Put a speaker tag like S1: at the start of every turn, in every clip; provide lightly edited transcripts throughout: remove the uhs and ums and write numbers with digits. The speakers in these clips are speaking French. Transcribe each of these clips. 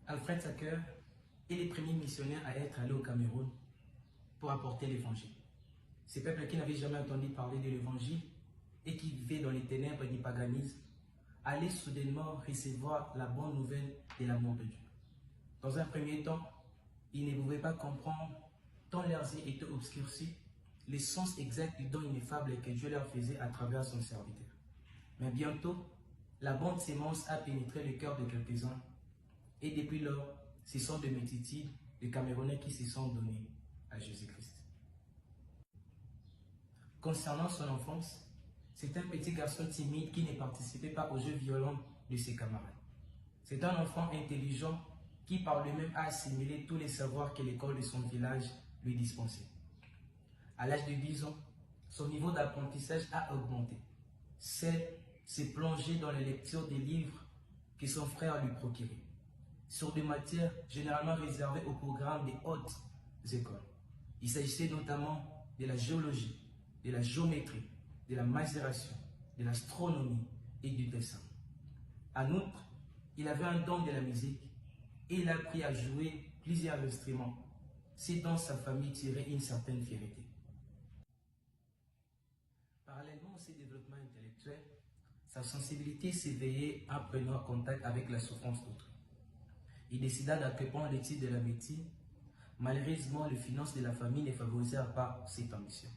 S1: Alfred Sacker est le premier missionnaire à être allé au Cameroun pour apporter l'évangile. Ces peuples qui n'avaient jamais entendu parler de l'évangile et qui vivaient dans les ténèbres du paganisme allaient soudainement recevoir la bonne nouvelle de l'amour de Dieu. Dans un premier temps, ils ne pouvaient pas comprendre, tant leurs yeux étaient obscurcis, le sens exact du don ineffable que Dieu leur faisait à travers son serviteur. Mais bientôt, la bonne sémence a pénétré le cœur de quelques-uns, et depuis lors, ce sont de multitudes de Camerounais qui se sont donnés à Jésus-Christ. Concernant son enfance, c'est un petit garçon timide qui ne participait pas aux jeux violents de ses camarades. C'est un enfant intelligent qui par lui-même a assimilé tous les savoirs que l'école de son village lui dispensait. À l'âge de 10 ans, son niveau d'apprentissage a augmenté. S'est plongé dans la lecture des livres que son frère lui procurait, sur des matières généralement réservées au programme des hautes écoles. Il s'agissait notamment de la géologie, de la géométrie, de la macération, de l'astronomie et du dessin. En outre, il avait un don de la musique et il a appris à jouer plusieurs instruments, c'est dont sa famille tirait une certaine fierté. Parallèlement à ses développements intellectuels, sa sensibilité s'éveillait en prenant contact avec la souffrance d'autrui. Il décida d'entreprendre l'étude de la médecine. Malheureusement, les finances de la famille ne favorisèrent pas cette ambition,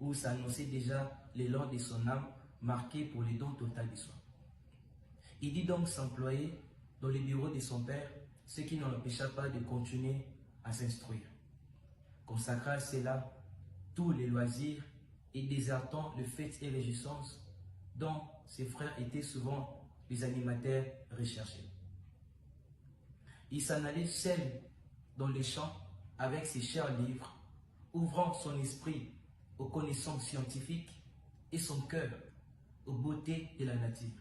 S1: où s'annonçait déjà l'élan de son âme marqué pour les dons total de soi. Il dit donc s'employer dans les bureaux de son père, ce qui ne l'empêcha pas de continuer à s'instruire. Consacra à cela tous les loisirs et désertant le fêtes et réjouissances dont ses frères étaient souvent les animateurs recherchés. Il s'en allait seul dans les champs avec ses chers livres, ouvrant son esprit aux connaissances scientifiques et son cœur aux beautés de la nature.